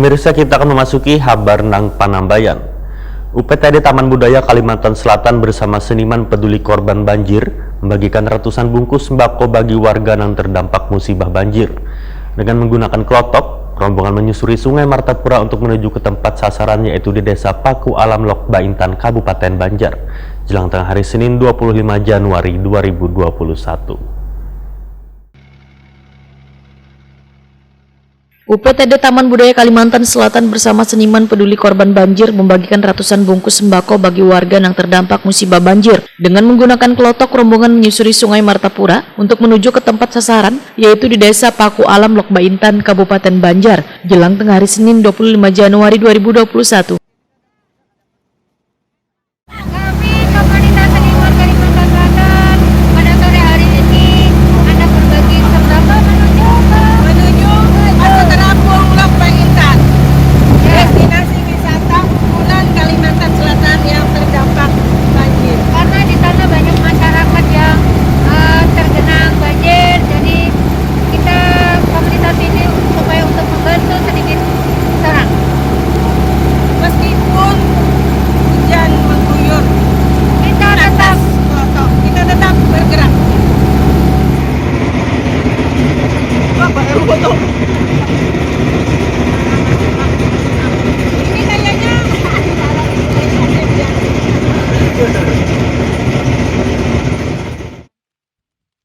Pemirsa, kita akan memasuki Habar Nang Panambayan. UPTD Taman Budaya Kalimantan Selatan bersama seniman peduli korban banjir membagikan ratusan bungkus sembako bagi warga yang terdampak musibah banjir. Dengan menggunakan klotok, rombongan menyusuri Sungai Martapura untuk menuju ke tempat sasaran, yaitu di Desa Paku Alam Lok Baintan, Kabupaten Banjar, jelang tengah hari Senin 25 Januari 2021. UPTD Taman Budaya Kalimantan Selatan bersama seniman peduli korban banjir membagikan ratusan bungkus sembako bagi warga yang terdampak musibah banjir. Dengan menggunakan klotok, rombongan menyusuri Sungai Martapura untuk menuju ke tempat sasaran, yaitu di Desa Paku Alam Lok Baintan, Kabupaten Banjar, jelang tengah hari Senin 25 Januari 2021.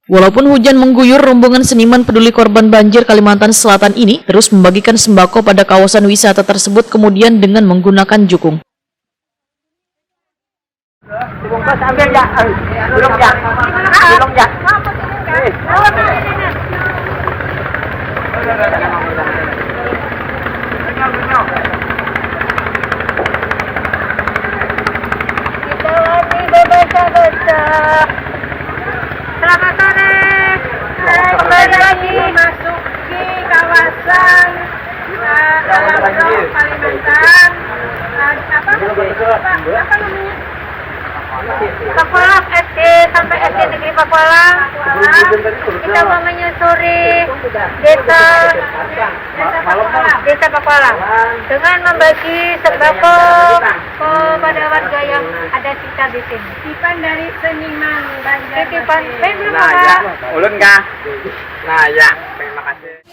Walaupun hujan mengguyur, rombongan seniman peduli korban banjir Kalimantan Selatan ini terus membagikan sembako pada kawasan wisata tersebut, kemudian dengan menggunakan jukung. Selamat sore, kembali lagi memasuki kawasan Alam Lok Kalimantan. Apa namanya? Pakualam SD sampai SD Negeri Pakualam. Kita mau menyusuri Desa Pakualam dengan membagi sembako kepada warga yang ada sekitar di sini. Titipan dari seniman Banjar. Titipan, belum apa? Ulun kah? Nah ya, terima kasih.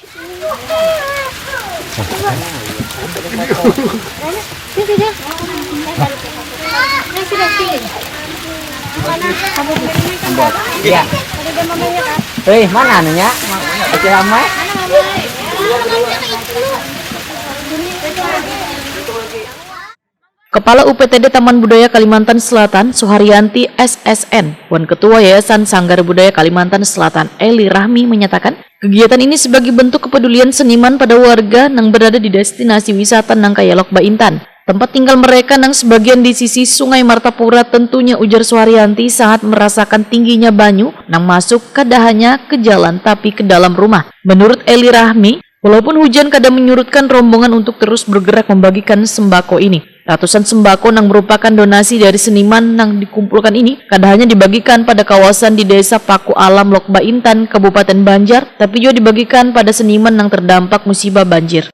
Iya. Mana anunya? Kecil ramai. Kepala UPTD Taman Budaya Kalimantan Selatan, Suharyanti SSN, dan Ketua Yayasan Sanggar Budaya Kalimantan Selatan, Eli Rahmi, menyatakan kegiatan ini sebagai bentuk kepedulian seniman pada warga yang berada di destinasi wisata nang kaya Lok Baintan. Tempat tinggal mereka nang sebagian di sisi Sungai Martapura, tentunya, ujar Suharyanti, sangat merasakan tingginya banyu nang masuk kada hanya ke jalan tapi ke dalam rumah. Menurut Eli Rahmi, walaupun hujan kada menyurutkan rombongan untuk terus bergerak membagikan sembako ini. Ratusan sembako yang merupakan donasi dari seniman yang dikumpulkan ini kada hanya dibagikan pada kawasan di Desa Paku Alam Lok Baintan, Kabupaten Banjar, tapi juga dibagikan pada seniman yang terdampak musibah banjir.